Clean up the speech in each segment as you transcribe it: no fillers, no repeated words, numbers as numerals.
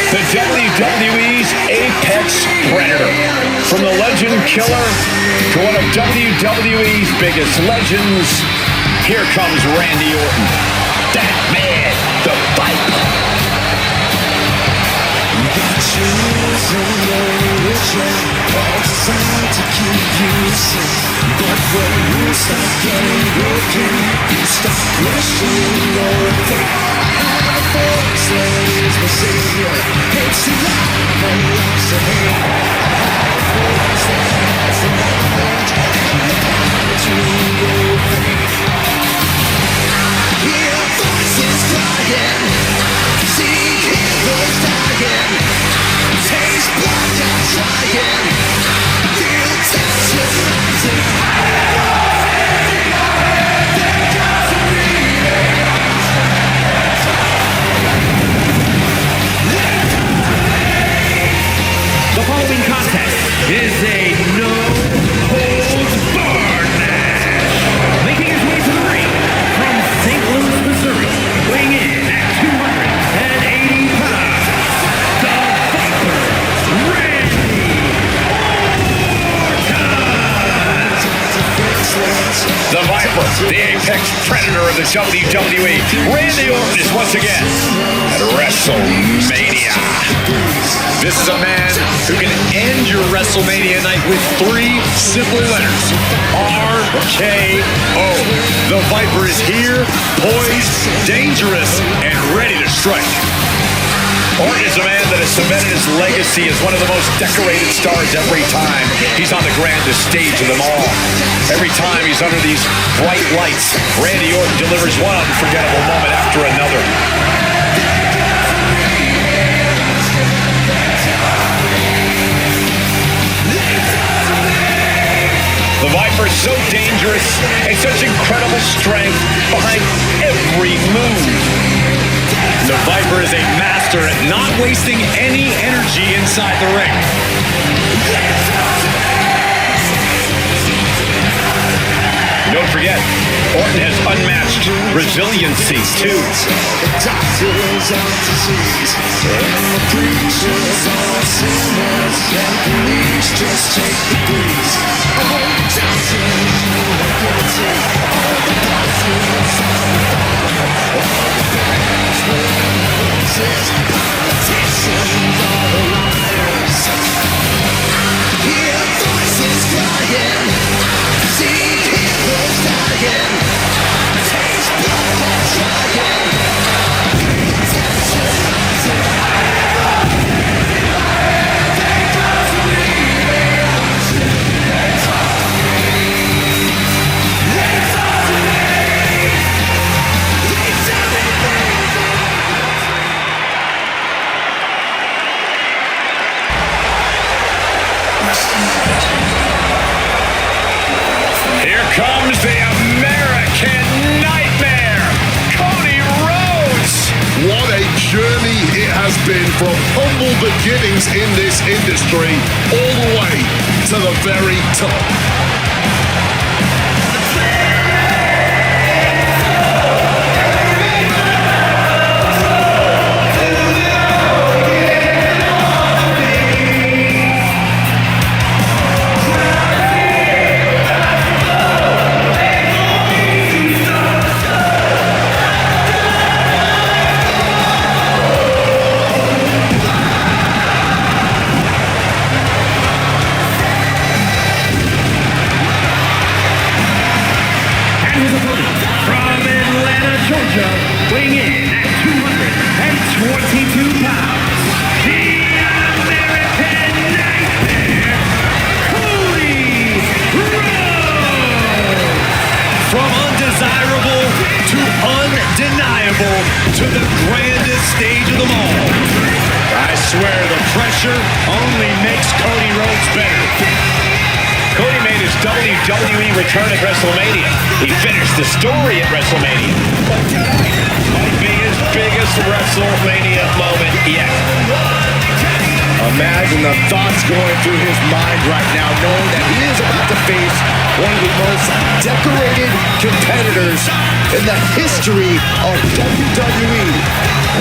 The WWE's Apex Predator. From the Legend Killer to one of WWE's biggest legends, here comes Randy Orton. That man, the Viper. You got shoes on your wheelchair, all designed to keep you safe. But when you start getting broken, you start questioning your faith. The force that is my savior, hates to love and loves to hate. The force that has the knowledge, and the power to your faith. I hear voices crying, I see heroes dying, I taste blood and trying, I feel tension rising. The following contest is a no-holds-barred match. Making his way to the ring from St. Louis, Missouri, weighing in at 280 pounds, the Viper, Randy Orton. The Viper, the Apex Predator of the WWE. Randy Orton is once again at WrestleMania. This is a man who can end your WrestleMania night with 3 simple letters. RKO. The Viper is here, poised, dangerous, and ready to strike. Orton is a man that has cemented his legacy as one of the most decorated stars every time he's on the grandest stage of them all. Every time he's under these bright lights, Randy Orton delivers one unforgettable moment after another. The Viper is so dangerous and such incredible strength behind every move. The Viper is a master at not wasting any energy inside the ring. Don't forget, Orton has unmatched resiliency, too. The doctors are disease, and the preachers are sinners, and police just take the breeze. Oh, doctors, you are guilty. All the doctors are all the bands with voices. Politicians journey it has been from humble beginnings in this industry all the way to the very top. Weighing in at 222 pounds, the American Nightmare, Cody Rhodes. From undesirable to undeniable to the grandest stage of them all. I swear the pressure only makes Cody Rhodes better. Cody made his WWE return at WrestleMania. He finished the story at WrestleMania. But tonight might be his biggest WrestleMania moment yet. Imagine the thoughts going through his mind right now, knowing that he is about to face one of the most decorated competitors in the history of WWE,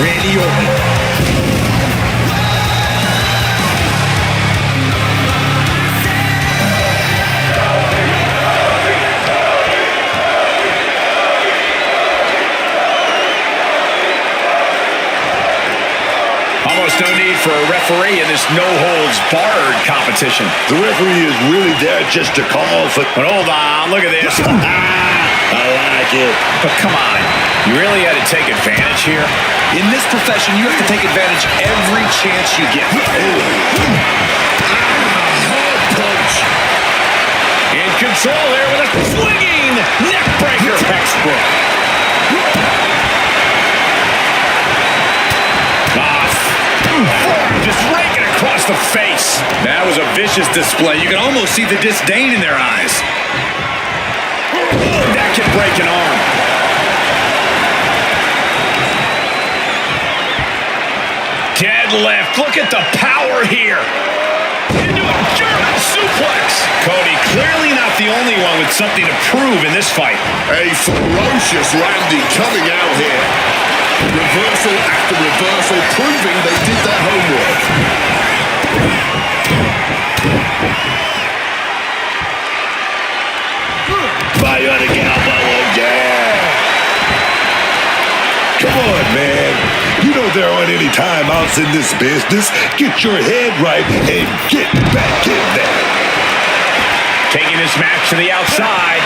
Randy Orton. Almost no need for a referee in this no-holds-barred competition. The referee is really there just to call for... But hold on, look at this. I like it. But come on, you really had to take advantage here? In this profession, you have to take advantage every chance you get. Hard punch. In control there with a swinging neckbreaker. Textbook. Just raking across the face. That was a vicious display. You can almost see the disdain in their eyes. That can break an arm. Deadlift. Look at the power here. Into a German suplex. Cody clearly not the only one with something to prove in this fight. A ferocious Randy coming out here. Reversal after reversal, proving they did their homework. Bionic elbow again. Come on, man. You know there aren't any timeouts in this business. Get your head right and get back in there. Taking this match to the outside.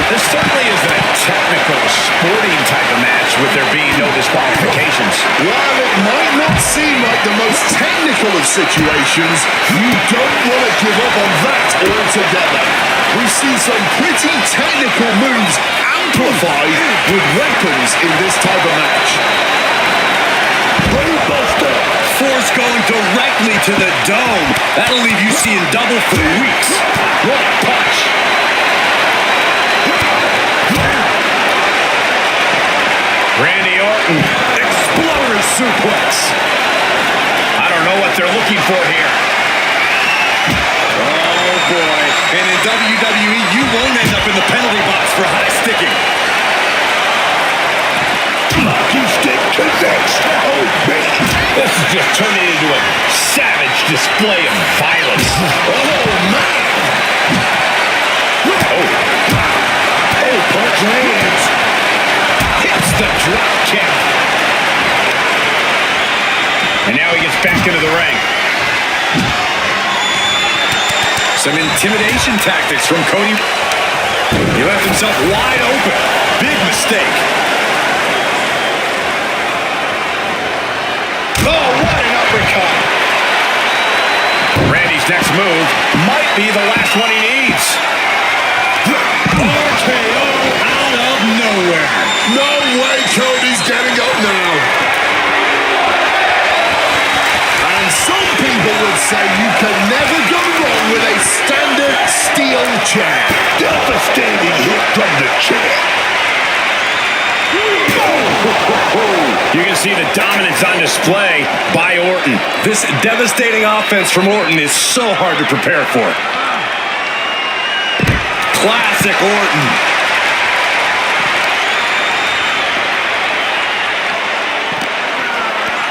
This certainly isn't a technical, sporting type of match with there being no disqualifications. While it might not seem like the most technical of situations, you don't want to give up on that altogether. We see some pretty technical moves amplified with weapons in this type of match. Brainbuster. Force going directly to the dome. That'll leave you seeing double for weeks. What a punch. Randy Orton, exploder suplex. I don't know what they're looking for here. Oh boy, and in WWE, you won't end up in the penalty box for high sticking. Hockey stick connects. Oh, man. This is just turning into a savage display of violence. Oh, man. Oh, punch lands. Hits the drop kick. And now he gets back into the ring. Some intimidation tactics from Cody. He left himself wide open. Big mistake. Oh, what an uppercut. Randy's next move might be the last one he needs. RKO out of nowhere. No way Cody's getting up now. And some people would say you can never go wrong with a standard steel chair. Devastating hit from the chair. Oh. You can see the dominance on display by Orton. This devastating offense from Orton is so hard to prepare for. Classic Orton.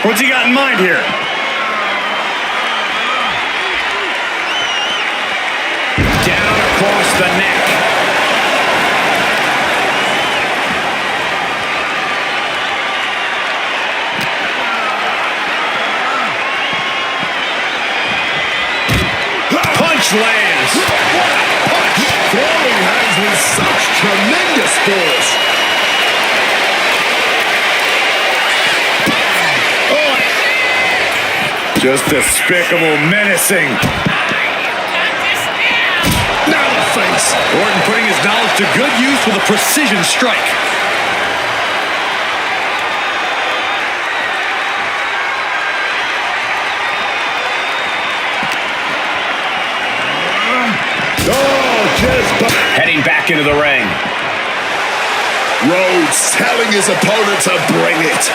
What's he got in mind here? Down across the neck. Punch lands. Punch. Throwing hands with such tremendous force. Just despicable, menacing. Now the face. Orton putting his knowledge to good use with a precision strike. Heading back into the ring. Rhodes telling his opponent to bring it.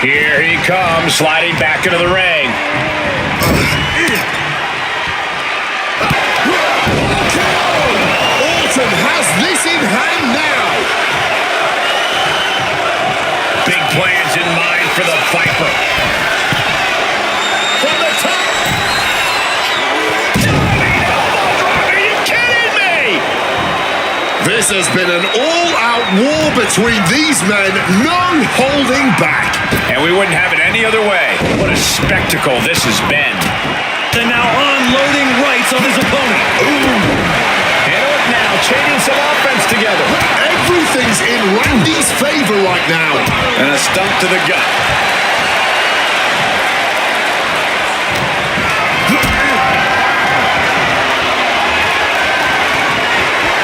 Here he comes, sliding back into the ring. Orton has this in hand now. Big plans in mind for the Viper. From the top. Are you kidding me? This has been an all-out war between these men, no holding back. And we wouldn't have it any other way. What a spectacle this has been. And now unloading rights on his opponent. And Orton now chaining some offense together. Everything's in Randy's favor right now. And a stump to the gut.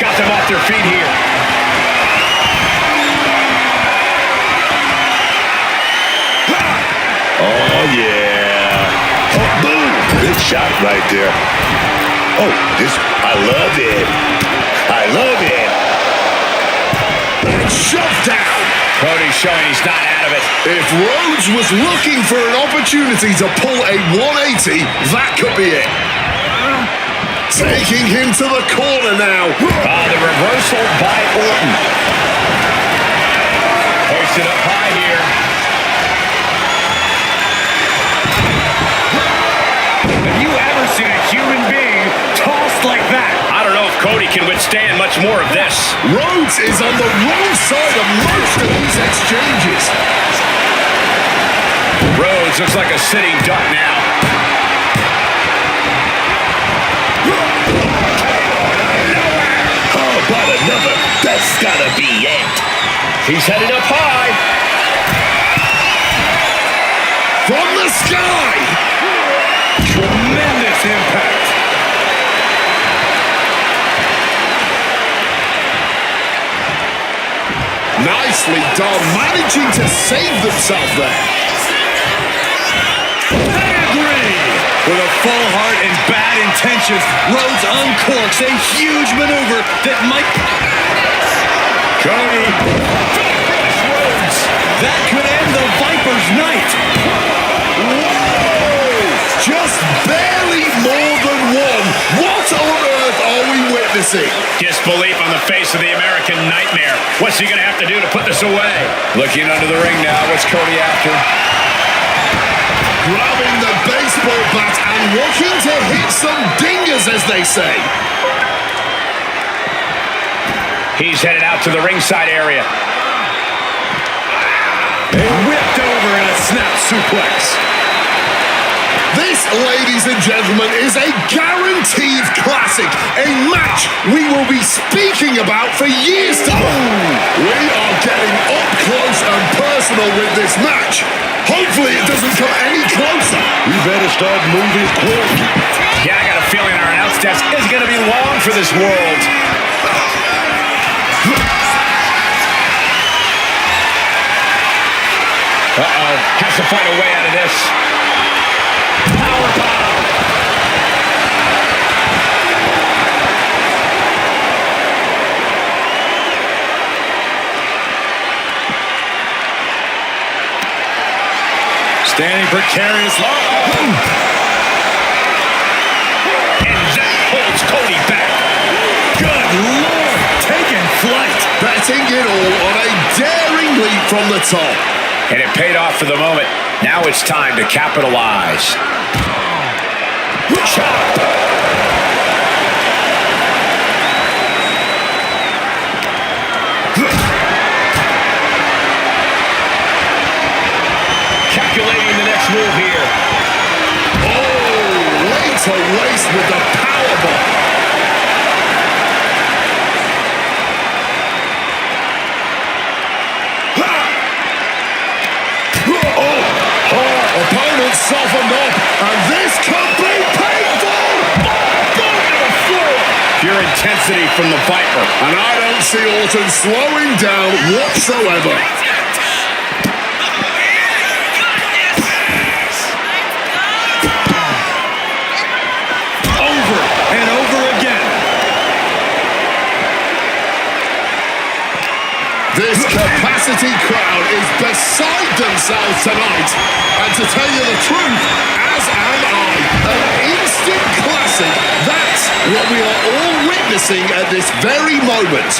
Got them off their feet here. Oh, yeah. Oh, boom. Good shot right there. Oh, I love it. I love it. And shoved down. Cody's showing he's not out of it. If Rhodes was looking for an opportunity to pull a 180, that could be it. Taking him to the corner now. The reversal by Orton. Hoisted up high here. Have you ever seen a human being tossed like that? I don't know if Cody can withstand much more of this. Rhodes is on the wrong side of most of these exchanges. Rhodes looks like a sitting duck now. Oh, but another. That's gotta be it. He's headed up high. From the sky. Tremendous impact. Nicely done, managing to save themselves there. With a full heart and bad intentions, Rhodes uncorks a huge maneuver that might... Cody. Rhodes. That could end the Viper's night. Whoa! Just barely more than one. What on earth are we witnessing? Disbelief on the face of the American Nightmare. What's he going to have to do to put this away? Looking under the ring now. What's Cody after? Grabbing the baseball bat and looking to hit some dingers, as they say. He's headed out to the ringside area. Whipped over in a snap suplex. This, ladies and gentlemen, is a guaranteed classic. A match we will be speaking about for years to come. We are getting up close and personal with this match. Hopefully it doesn't come any closer. We better start moving quick. Yeah, I got a feeling our announce desk is going to be long for this world. Uh-oh. Has to find a way out of this. Powerbomb. Standing precarious. And that holds Cody back. Good Lord, taking flight. Betting it all on a daring leap from the top. And it paid off for the moment. Now it's time to capitalize. Chop. Calculating the next move here. Oh, way to waste with the powerbomb. Opponent softened up, and this could be painful! Boom to the floor. Pure intensity from the Viper. And I don't see Orton slowing down whatsoever. Over and over again. This capacity crowd is beside themselves tonight. And to tell you the truth, as am I, an instant classic. That's what we are all witnessing at this very moment.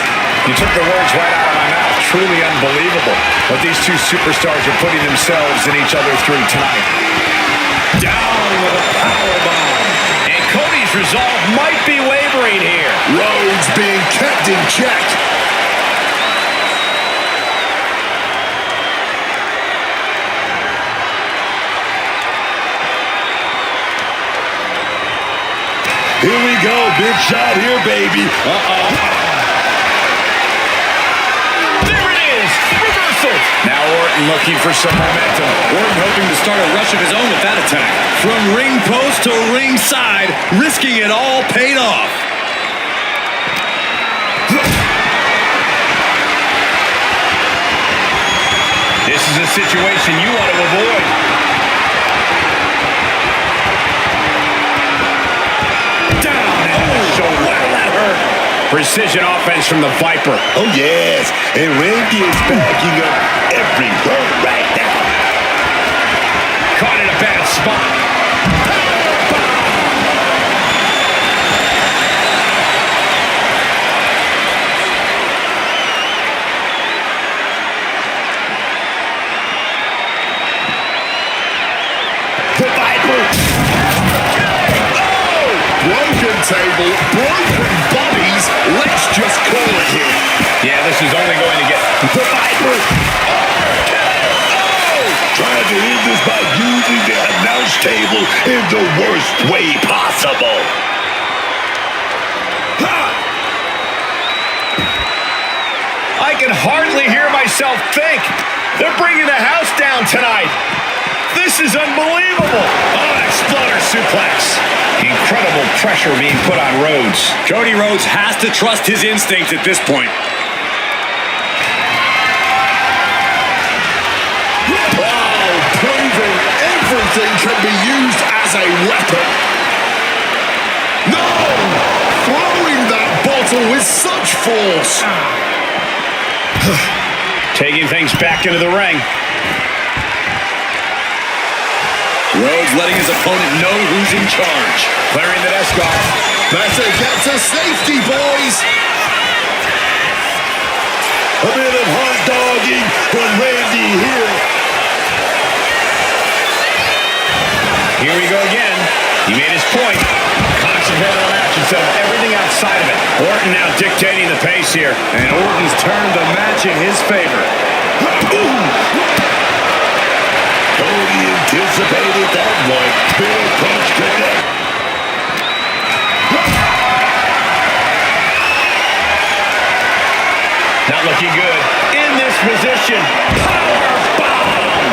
You took the words right out of my mouth. Truly unbelievable what these two superstars are putting themselves and each other through tonight. Down with a powerbomb. And Cody's resolve might be wavering here. Rhodes being kept in check. Here we go, big shot here, baby. There it is, reversal. Now Orton looking for some momentum. Orton hoping to start a rush of his own with that attack. From ring post to ringside, risking it all paid off. This is a situation you want to avoid. Precision offense from the Viper. Oh, yes. And Randy is backing up every word right now. Caught in a bad spot. The Viper. Oh! Broken table, broken bodies. Let's just call it here. Yeah, this is only going to get The Viper. Oh! trying to end this by using the announce table in the worst way possible. I can hardly hear myself think. They're bringing the house down tonight. This is unbelievable. Oh, exploder suplex. Incredible pressure being put on Rhodes. Cody Rhodes has to trust his instincts at this point. Wow, proving everything can be used as a weapon. No! Throwing that bottle with such force. Taking things back into the ring. Rhodes letting his opponent know who's in charge. Clearing the desk off. Better get to safety, boys. A bit of hot dogging from Randy here. Here we go again. He made his point. Concentrate on the match instead of everything outside of it. Orton now dictating the pace here. And Orton's turned the match in his favor. Cody anticipated that one. Big punch connect. Not looking good. In this position. Power bomb.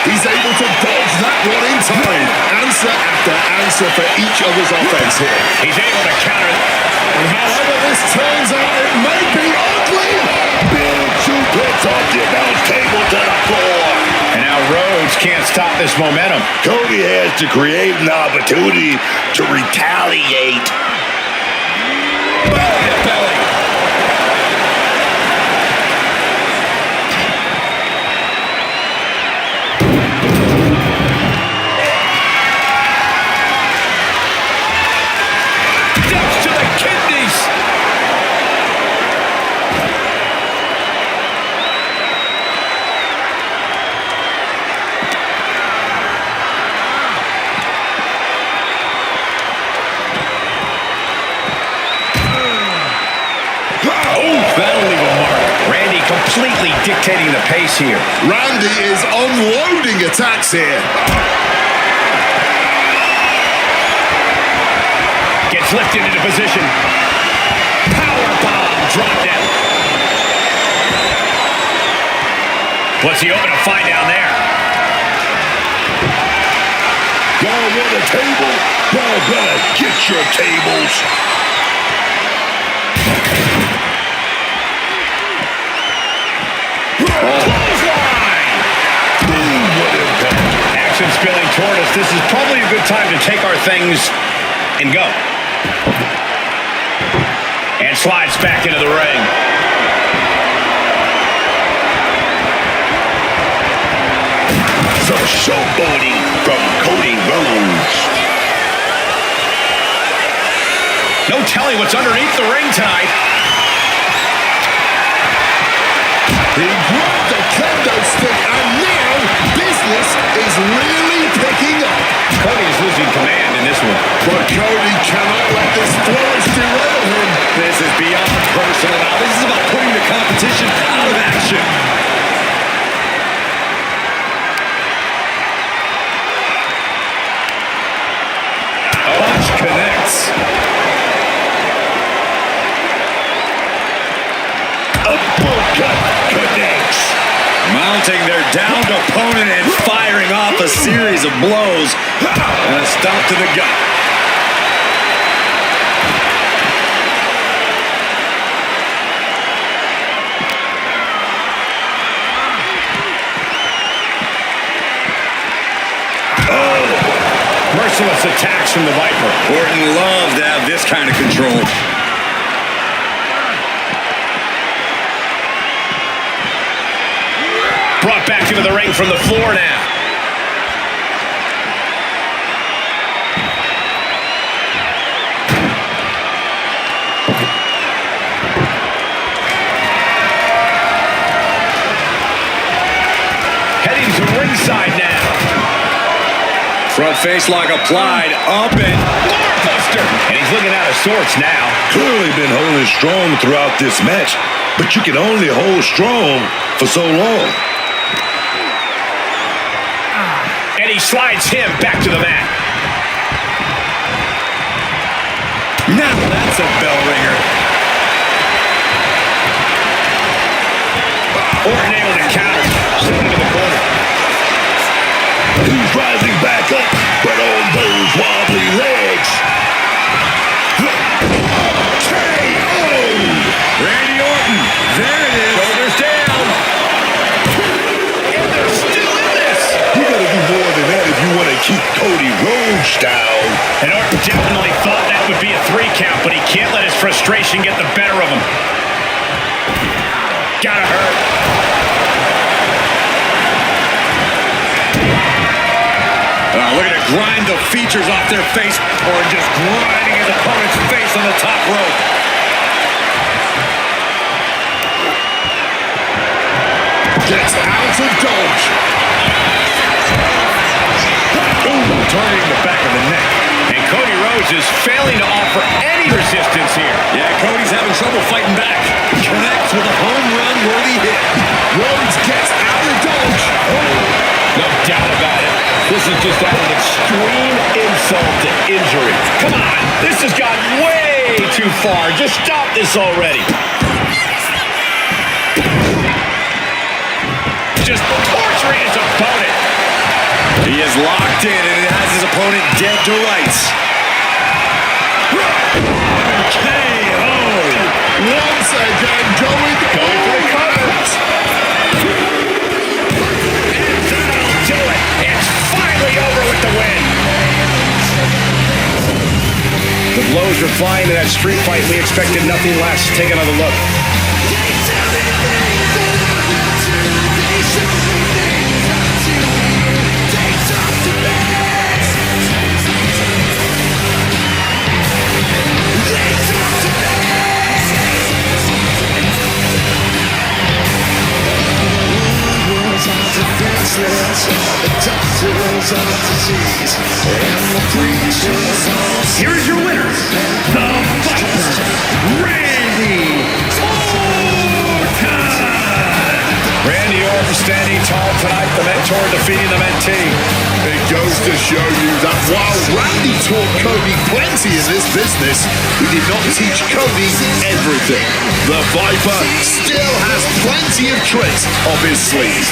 He's able to dodge that one in time. Answer after answer for each other's offense here. He's able to counter it. And however this turns out, it may be ugly. Big suplex off the announce table to the floor. And now Rhodes can't stop this momentum. Cody has to create an opportunity to retaliate. Hip belly. Steps to the kidneys. That'll leave a mark. Randy completely dictating the pace here. Randy is unloading attacks here. Gets lifted into position. Power bomb drop down. What's he open to find down there? Y'all want a table? Y'all better get your tables. Action spilling toward us. This is probably a good time to take our things and go. And slides back into the ring. Some showboating from Cody Rhodes. No telling what's underneath the ring tonight. He grabbed the kendo stick, and now business is really picking up. Cody's losing command in this one. But Cody cannot let this flourish derail him. This is beyond personal now. This is about putting the competition out of action. Punch connects. Uppercut connects. Mounting their downed opponent and firing off a series of blows. And a stomp to the gut. Merciless attacks from the Viper. Orton loves to have this kind of control. Brought back into the ring from the floor now. Heading to ringside now. Front face lock applied. Up and Buster. And he's looking out of sorts now. Clearly been holding strong throughout this match, but you can only hold strong for so long. And he slides him back to the mat. now that's a bell ringer. Orton able to counter. Slipping into the corner. He's rising back up, but on those wobbly legs. KO! Randy Orton. There it is. Shoulders down. And they're still in this. You gotta do more than that if you want to keep Cody Rhodes down. And Orton definitely thought that would be a 3 count, but he can't let his frustration get the better of him. Gotta hurt. Looking to grind the features off their face, or just grinding his opponent's face on the top rope. Gets out of dodge. Ooh, turning the back of the neck. And Cody Rhodes is failing to offer any resistance here. Yeah, Cody's having trouble fighting back. Connects with a home run worthy hit. Rhodes gets out of dodge. No doubt about it. This is just an extreme insult to injury. Come on, this has gotten way too far. Just stop this already. Just torturing his opponent. He is locked in and has his opponent dead to rights. KO. Once again, going for the cover. And that'll do it. blows were flying in that street fight. We expected nothing less. Take another look. Here's your winner, the Viper, Randy Orton. Randy Orton standing tall tonight, the mentor defeating the mentee. It goes to show you that while Randy taught Cody plenty in this business, he did not teach Cody everything. The Viper still has plenty of tricks up his sleeve.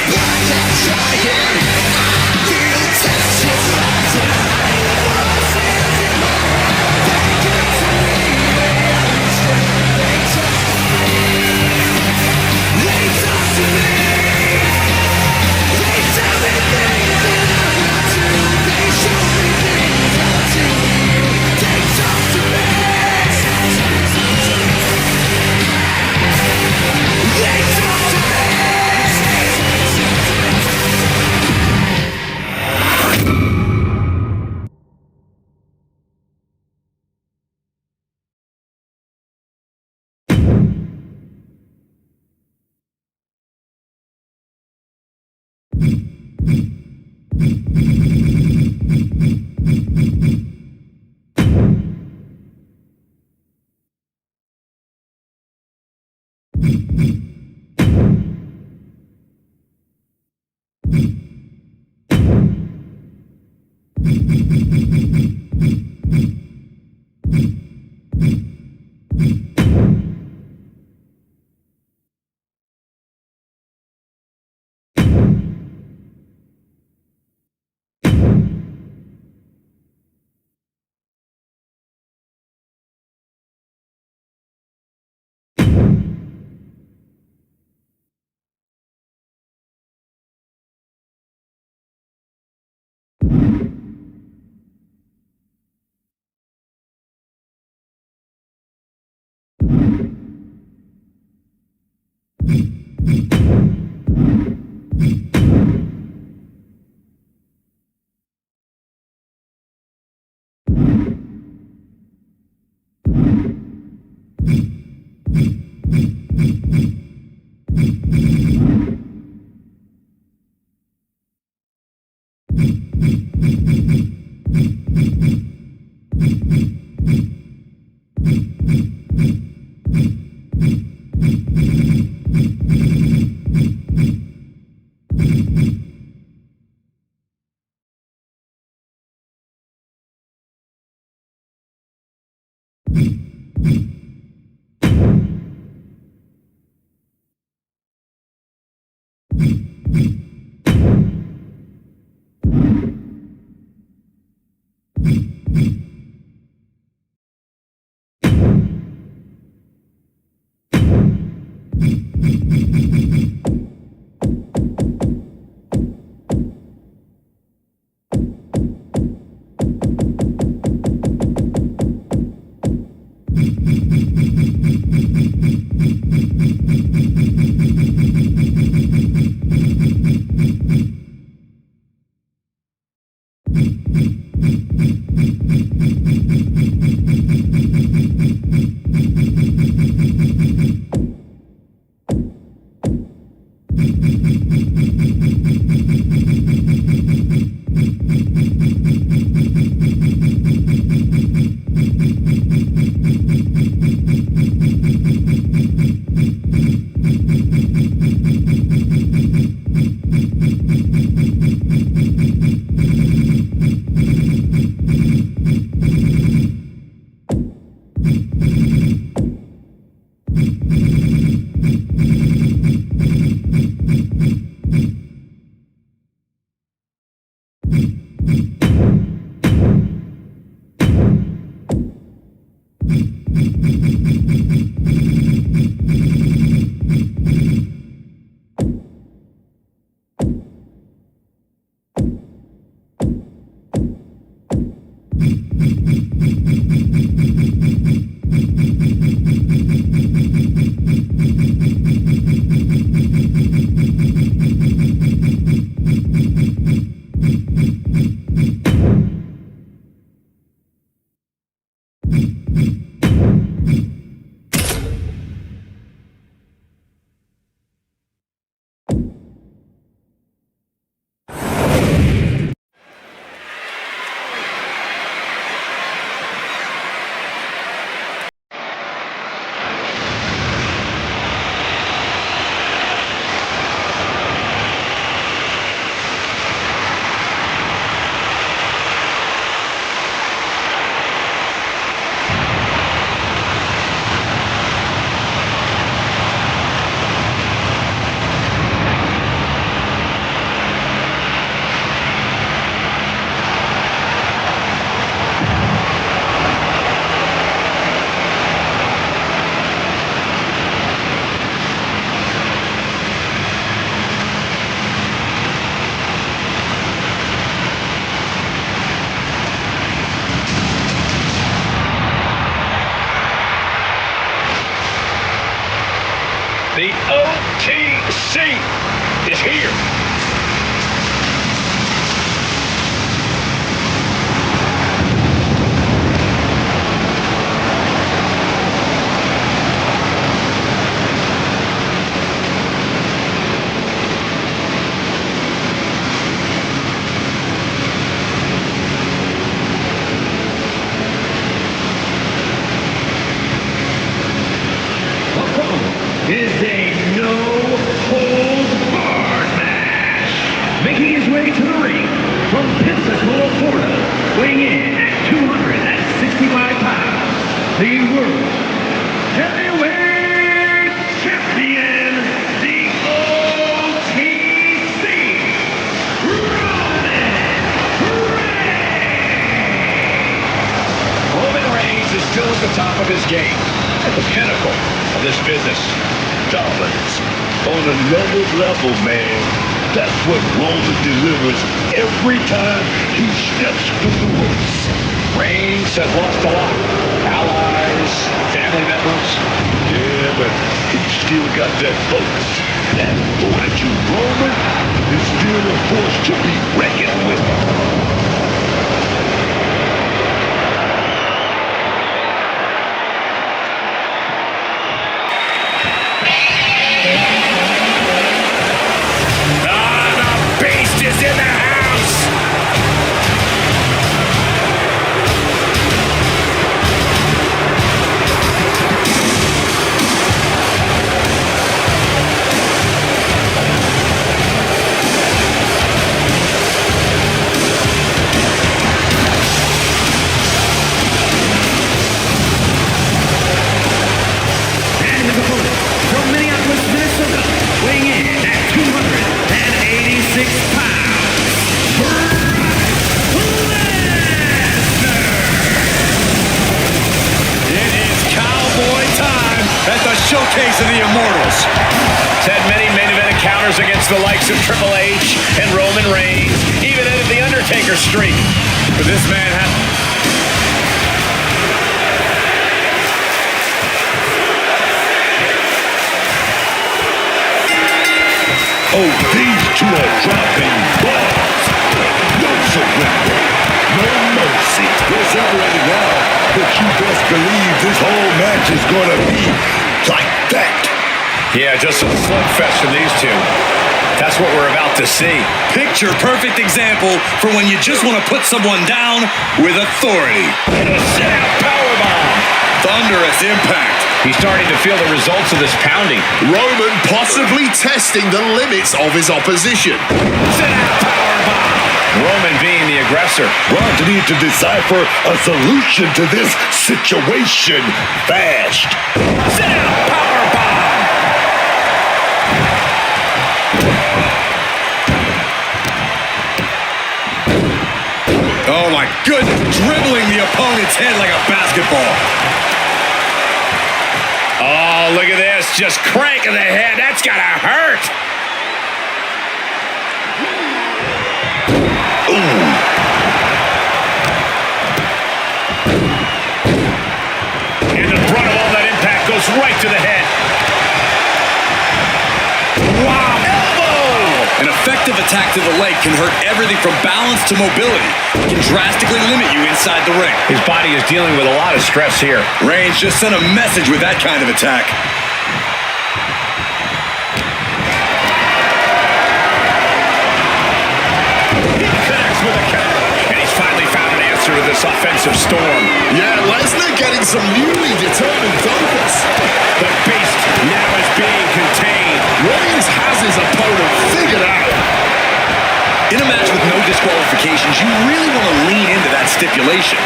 The OTC is here. Is a no-holds-barred match. Making his way to the ring from Pensacola, Florida, weighing in at 265 pounds, the World Heavyweight Champion, the OTC, Roman Reigns. Roman Reigns is still at the top of his game, at the pinnacle of this business. Dominance on another level, man. That's what Roman delivers every time he steps through the ropes. Reigns has lost a lot. Allies, family members. Yeah, but he's still got that focus. That fortitude. Roman is still a force to be reckoned with. In the house. And his opponent from Minneapolis, Minnesota, weighing in at 286 pounds, It is cowboy time at the Showcase of the Immortals. He's had many main event encounters against the likes of Triple H and Roman Reigns, even ended the Undertaker streak. But this man has... Oh, these two are dropping bombs. No surrender. No mercy. There's ever any doubt, but you best believe this whole match is gonna be like that. Yeah, just a slugfest from these two. That's what we're about to see. Picture perfect example for when you just want to put someone down with authority. And a sit-out powerbomb. Thunderous impact. He's starting to feel the results of this pounding. Roman possibly testing the limits of his opposition. Sit-out powerbomb. Roman being the aggressor. Ron needs to decipher a solution to this situation fast. Sit-out powerbomb. Oh my goodness, dribbling the opponent's head like a basketball. Oh, look at this. Just cranking the head. That's gotta hurt. And the brunt of all that impact goes right to the head. Wow. Elbow. An effective attack to the leg can hurt everything from balance to mobility. It can drastically limit you inside the ring. His body is dealing with a lot of stress here. Reigns just sent a message with that kind of attack. He connects with a counter. And he's finally found an answer to this offensive storm. Yeah, Lesnar getting some newly determined focus. The beast now is being contained. Reigns has his opponent figured out. In a match with no disqualifications, you really want to lean into that stipulation.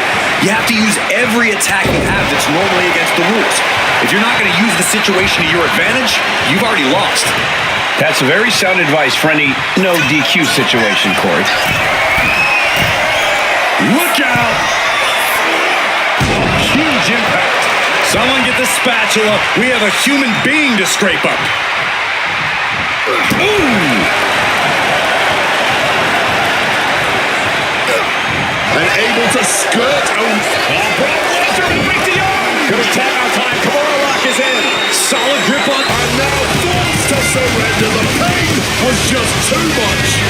You have to use every attack you have that's normally against the rules. If you're not going to use the situation to your advantage, you've already lost. That's very sound advice for any no DQ situation, Corey. Look out! Huge impact. Someone get the spatula. We have a human being to scrape up. Ooh! And able to skirt on. Brock Lesnar will break the arm. Good tap out time. Kimura lock is in. Solid grip on. And now forced to surrender. The pain was just too much.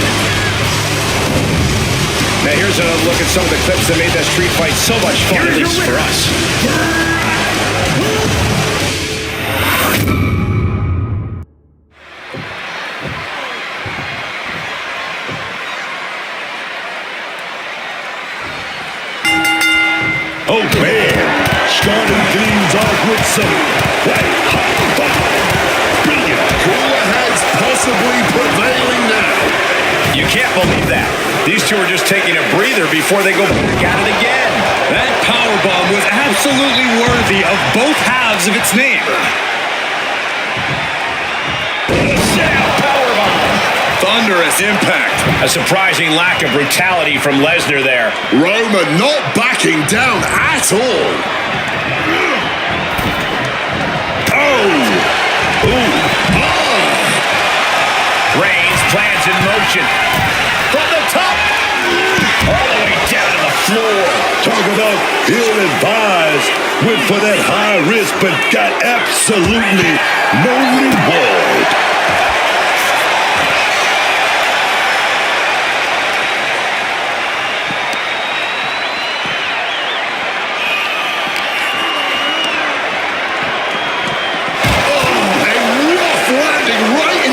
Now here's another look at some of the clips that made that street fight so much fun, at least for us. Oh man, starting things off with some white hot fire. Brilliant. Cooler heads possibly prevailing now. You can't believe that. These two are just taking a breather before they go back at it again. That powerbomb was absolutely worthy of both halves of its name. Thunderous impact. A surprising lack of brutality from Lesnar there. Roman not backing down at all. Oh! Ooh! Oh! Reigns plans in motion. From the top! All the way down to the floor. Talk about ill-advised. Went for that high risk, but got absolutely no reward.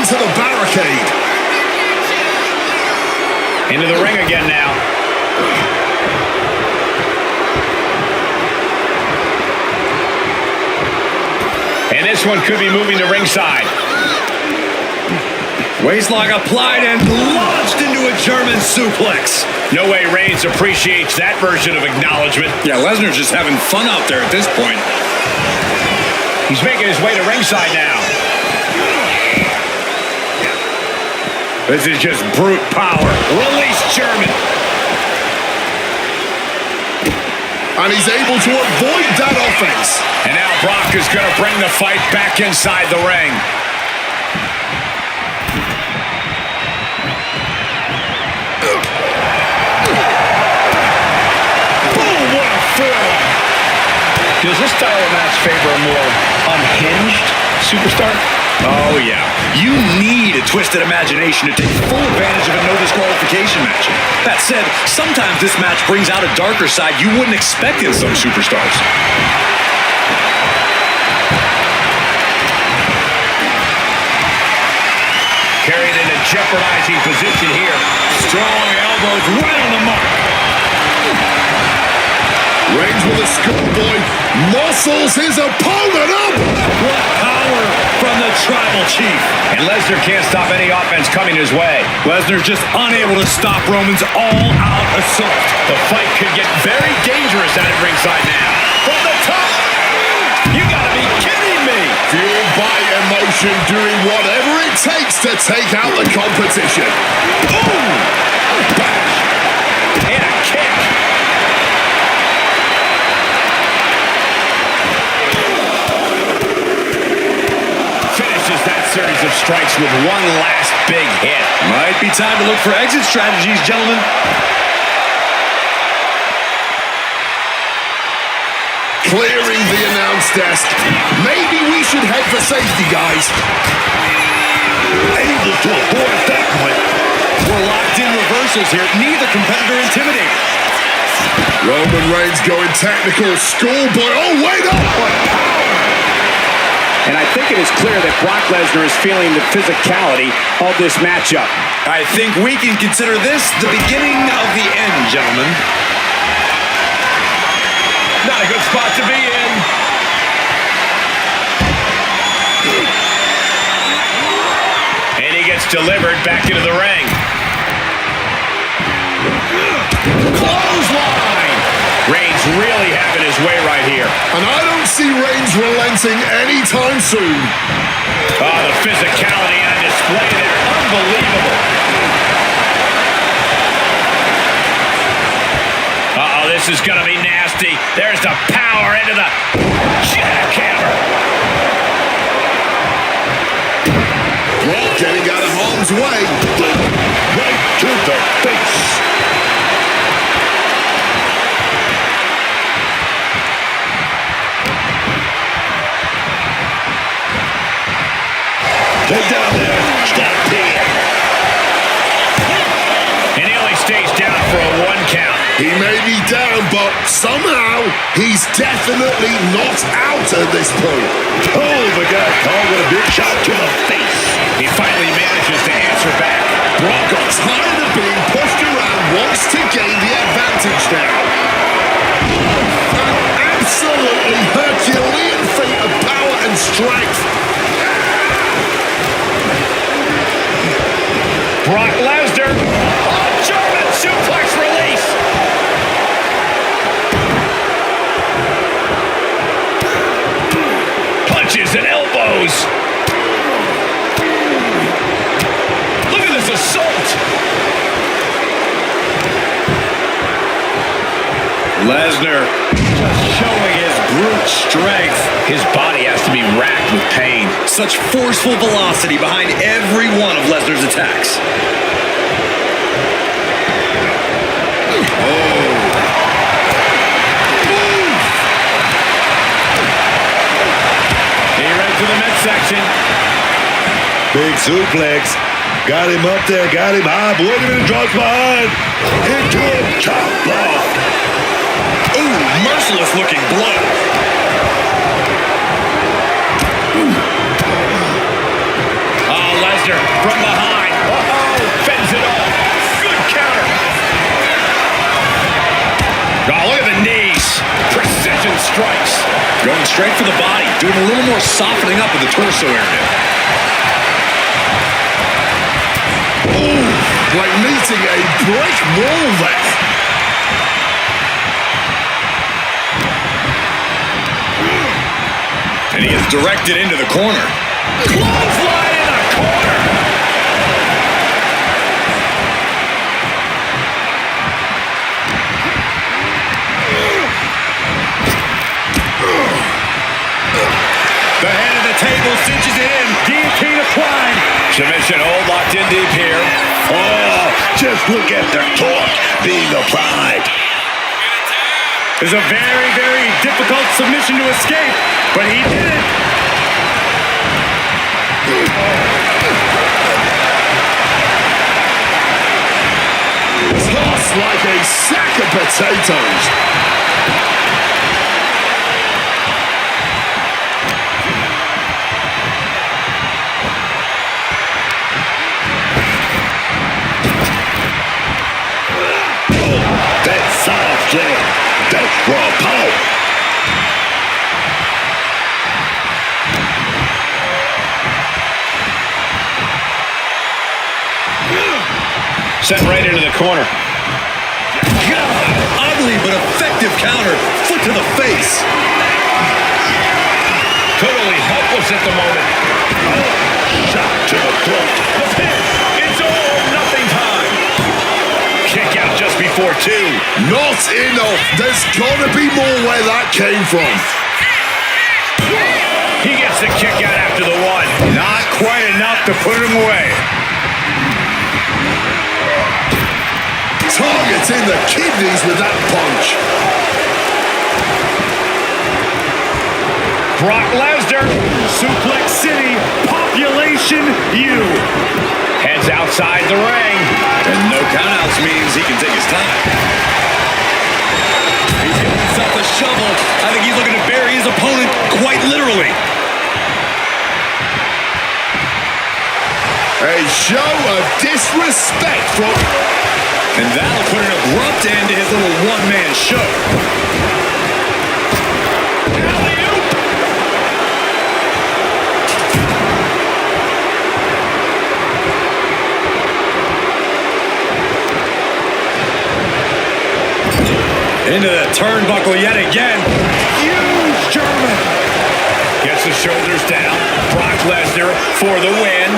To the barricade. Into the ring again now. And this one could be moving to ringside. Waistlock applied and launched into a German suplex. No way Reigns appreciates that version of acknowledgement. Yeah, Lesnar's just having fun out there at this point. He's making his way to ringside now. This is just brute power. Release German. And he's able to avoid that offense. And now Brock is going to bring the fight back inside the ring. Boom, what a forearm. Does this style of match favor a more unhinged superstar? Oh, yeah. You need a twisted imagination to take full advantage of a no disqualification match. That said, sometimes this match brings out a darker side you wouldn't expect in some superstars. Carried in a jeopardizing position here. Strong elbows right on the mark. Reigns with a schoolboy muscles his opponent up. What power from the tribal chief. And Lesnar can't stop any offense coming his way. Lesnar's just unable to stop Roman's all-out assault. The fight could get very dangerous out at ringside now. From the top! You gotta be kidding me! Fueled by emotion, doing whatever it takes to take out the competition. Ooh! Bash! And a kick! Finishes that series of strikes with one last big hit. Might be time to look for exit strategies, gentlemen. Clearing the announce desk. Maybe we should head for safety, guys. Able to avoid that one. reversals here. Neither competitor intimidated. Roman Reigns going technical. Schoolboy. Oh, wait up! And I think it is clear that Brock Lesnar is feeling the physicality of this matchup. I think we can consider this the beginning of the end, gentlemen. Not a good spot to be in. And he gets delivered back into the ring. Clothesline! Reigns really having his way right here. And I don't see Reigns relenting anytime soon. Oh, the physicality on display there. Unbelievable. Uh-oh, this is going to be nasty. There's the power into the jackhammer. Getting out of harm's way. Right to the face. Get down there. Stop it. And he only stays down for a 1 count. He may be down, but somehow he's definitely not out at this point. Oh, the guy called with a big shot to the face. He finally manages to answer back. Brock got tired of being pushed around, wants to gain the advantage now. An absolutely Herculean feat of power and strength. Brock Lesnar. Oh, German suplex release. Punches and elbows. Look at this assault. Lesnar just showing his brute strength. His body has to be racked with pain. Such forceful velocity behind every one of Lesnar's attacks. Right to the midsection. Big suplex. Got him up there, got him high. But wait a minute, drops behind. Into a chop block. Ooh, merciless looking blow. Oh, Lesnar from behind. Uh-oh, fends it off. Good counter. Oh, look at the knees. Precision strikes. Going straight for the body, doing a little more softening up of the torso area. Ooh, like meeting a brick wall there. And he is directed into the corner. Clothesline in the corner. The head of the table cinches it in. Guillotine applied. Submission hold locked in deep here. Oh, just look at the torque being applied. It's a very, very difficult submission to escape, but he did it. Tossed like a sack of potatoes. That's soft jab. That's raw power. Sent right into the corner. Ugly but effective counter. Foot to the face. Totally helpless at the moment. Shot to the throat. The pin. It's all or nothing time. Kick out just before 2. Not enough. There's gotta be more where that came from. He gets the kick out after the 1. Not quite enough to put him away. Targeting the kidneys with that punch. Brock Lesnar, Suplex City, Population U. Heads outside the ring. And no countouts means he can take his time. He's giving himself a shovel. I think he's looking to bury his opponent quite literally. A show of disrespect from... And that'll put an abrupt end to his little one-man show. Alley-oop! Into the turnbuckle yet again. Huge German. Gets the shoulders down. Brock Lesnar for the win.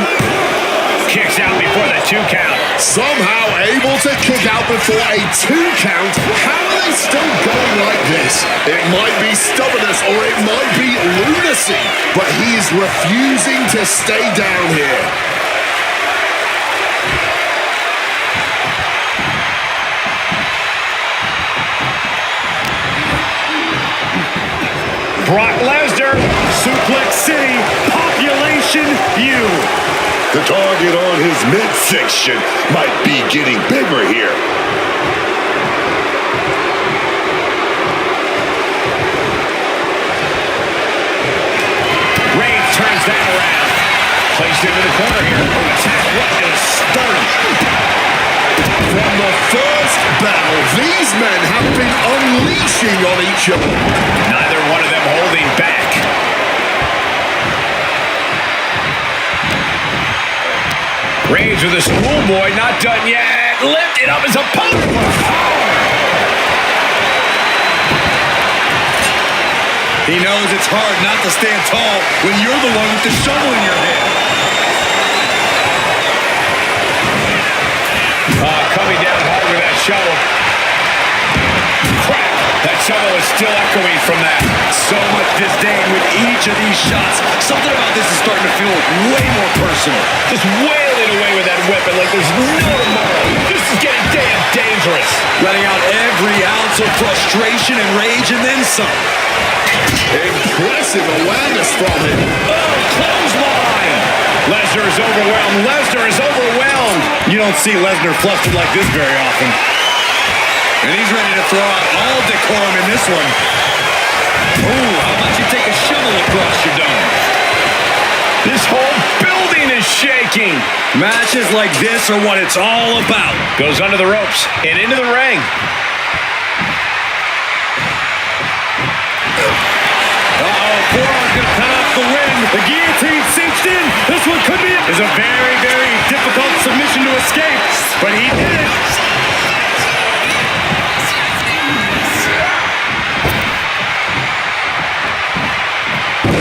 Kicks out before the 2 count. Somehow able to kick out before a 2 count. How are they still going like this? It might be stubbornness or it might be lunacy, but he's refusing to stay down here. Brock Lesnar, Suplex City, Population U. The target on his midsection might be getting bigger here. Reigns turns that around. Placed into the corner here. Attack right to the sternum. From the first bell, these men have been unleashing on each other. Neither one of them holding back. Reigns with a schoolboy, not done yet. Lifted up his opponent. He knows it's hard not to stand tall when you're the one with the shovel in your hand. Coming down hard with that shovel. Crap! That shovel is still echoing from that. So much disdain with each of these shots. Something about this is starting to feel way more personal. Just wailing away with that weapon like there's no tomorrow. This is getting damn dangerous. Letting out every ounce of frustration and rage and then some. Impressive awareness from him. Oh, clothesline! Lesnar is overwhelmed. Lesnar is overwhelmed. You don't see Lesnar flustered like this very often. And he's ready to throw out all decorum in this one. Ooh, how about you take a shovel across your dome? This whole building is shaking. Matches like this are what it's all about. Goes under the ropes and into the ring. Forearm's gonna cut off the win. The guillotine cinched in. This one could be it. It's a very, very difficult submission to escape, but he did it.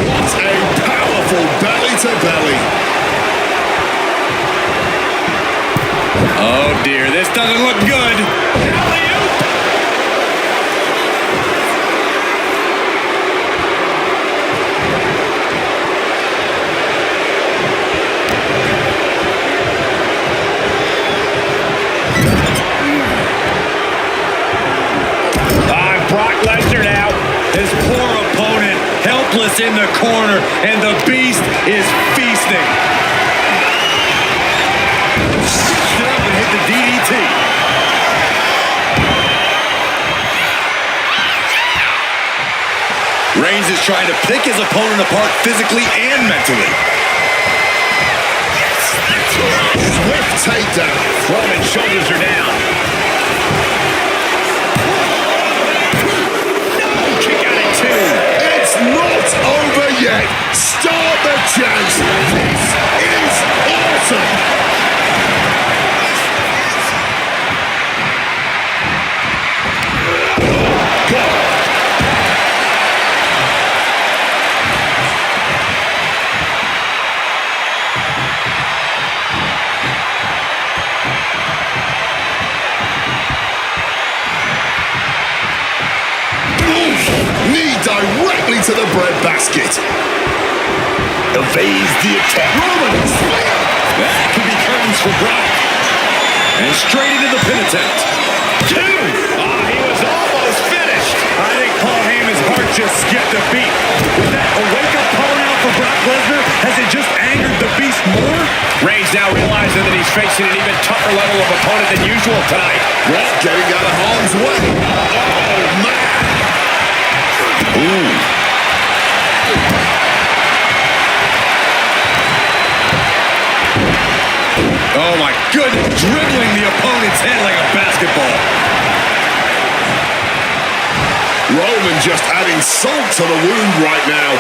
What a powerful belly-to-belly. Oh dear, this doesn't look good. Alley-oop. Brock Lesnar now. His poor opponent helpless in the corner, and the beast is feasting. Stood up and hit the DDT. Reigns is trying to pick his opponent apart physically and mentally. Swift takedown. Roman's shoulders are down. It's not over yet. Start the chance. This is awesome. Knee directly to the breadbasket. Evades the attack. Roman spear. That could be curtains for Brock. And straight into the pin attempt. Two! He was almost finished. I think Paul Heyman's heart just skipped a beat. Was that a wake-up call now for Brock Lesnar? Has it just angered the beast more? Reigns now realizing that he's facing an even tougher level of opponent than usual tonight. Well, getting out of harm's way. Oh, man. Ooh. Oh, my goodness. Dribbling the opponent's head like a basketball. Roman just adding salt to the wound right now.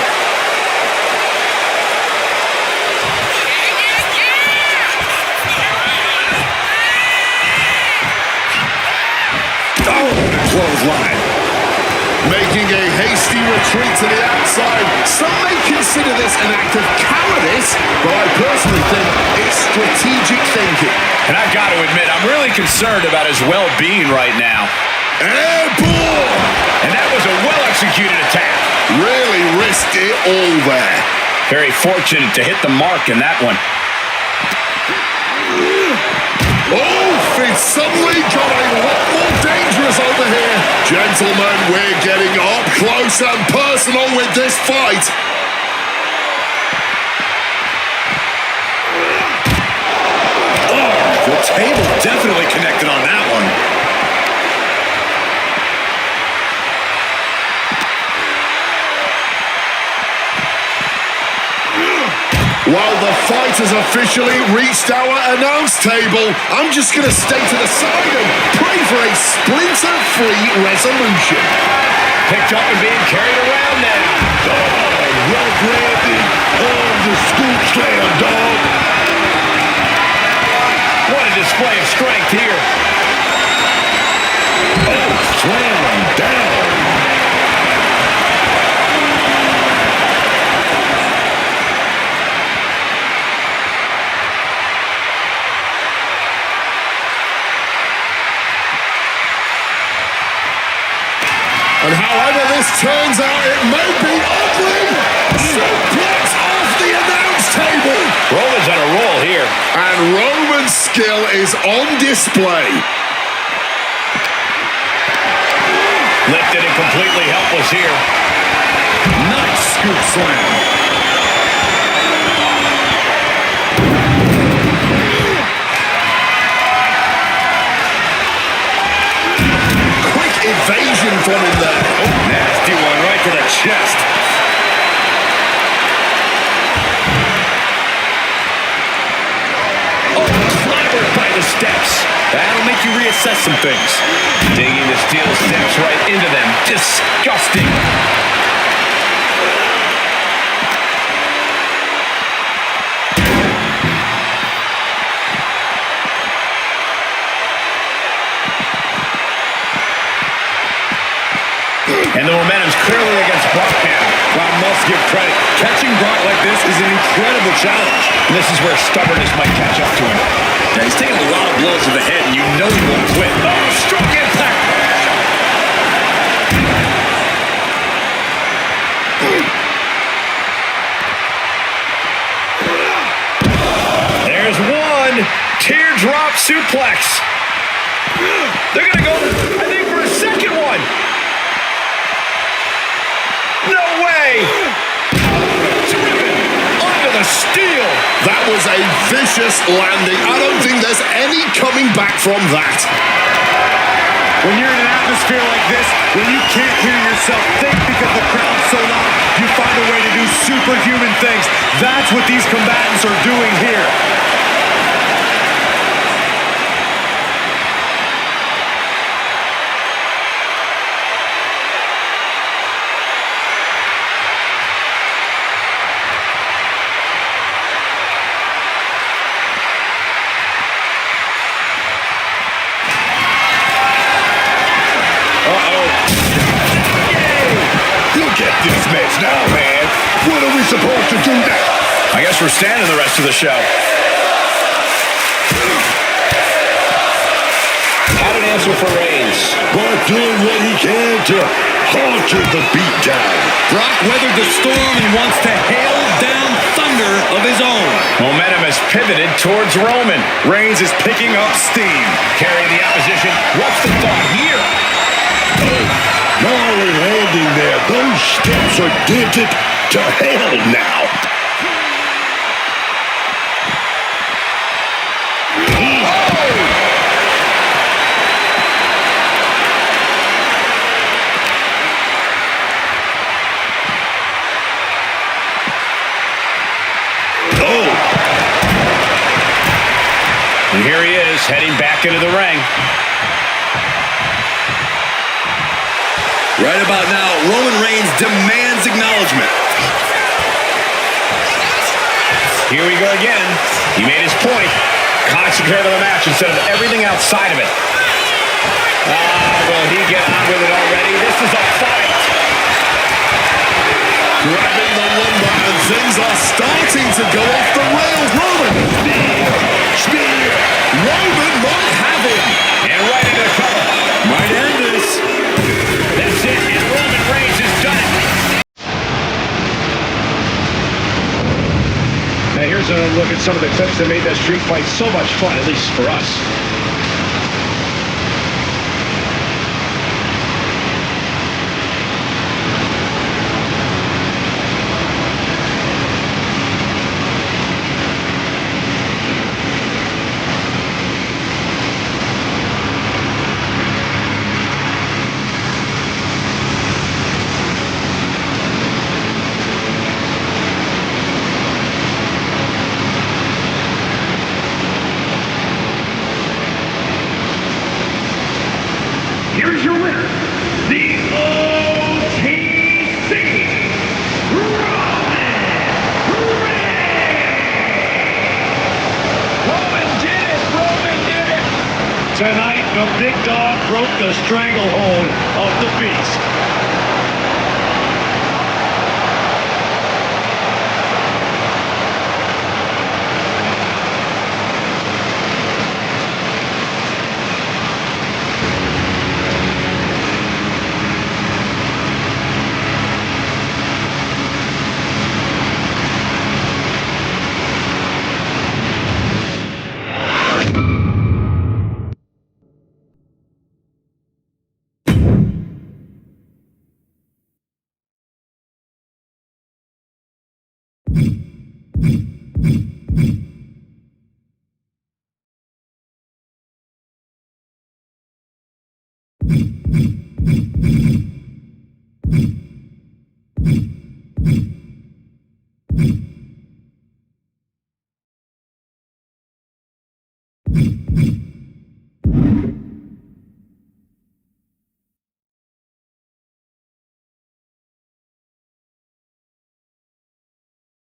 Oh, clothesline. Making a hasty retreat to the outside. Some may consider this an act of cowardice, but I personally think it's strategic thinking. And I've got to admit, I'm really concerned about his well-being right now. Airborne! And that was a well-executed attack. Really risked it all there. Very fortunate to hit the mark in that one. Oh, it's suddenly got a lot more dangerous over here. Gentlemen, we're getting up close and personal with this fight. Oh, the table definitely connected on that one. While the fight has officially reached our announce table, I'm just going to stay to the side and pray for a splinter-free resolution. Picked up and being carried around now. Rope landing on the scoop slam, dog. What a display of strength here. Oh, slam him down. And however this turns out, it may be ugly. Suplex off the announce table. Roman's on a roll here. And Roman's skill is on display. Lifted and completely helpless here. Nice scoop slam. Evasion from him there. Oh, nasty one right to the chest. Oh, clobbered by the steps. That'll make you reassess some things. Digging the steel steps right into them. Disgusting. And the momentum's clearly against Brock now. Well, I must give credit. Catching Brock like this is an incredible challenge. And this is where stubbornness might catch up to him. Now, he's taking a lot of blows to the head, and you know he won't quit. Oh, strong impact. There's one. Teardrop suplex. They're going to go, I think, for a second one. No way! Under the steel! That was a vicious landing. I don't think there's any coming back from that. When you're in an atmosphere like this, when you can't hear yourself think because the crowd's so loud, you find a way to do superhuman things. That's what these combatants are doing here. This match now, man. What are we supposed to do now? I guess we're standing the rest of the show. Had an answer for Reigns. But doing what he can to alter the beatdown. Brock weathered the storm and wants to hail down thunder of his own. Momentum has pivoted towards Roman. Reigns is picking up steam. Carrying the opposition. What's the thought here? Gnarly landing there. Those steps are dented to hell now. And here he is, heading back into the ring. Right about now, Roman Reigns demands acknowledgement. Here we go again. He made his point. Concentrate on the match instead of everything outside of it. Will he get on with it already? This is a fight. Grabbing the lumbar, and things are starting to go off the rails. Roman, spear. Roman might have him. And right into the cover. Might end this. That's it, and Roman Reigns has done it. Now here's a look at some of the clips that made that street fight so much fun, at least for us. Here's your winner, the OTC, Roman Reigns! Roman did it! Roman did it! Tonight, the big dog broke the stranglehold of the beast.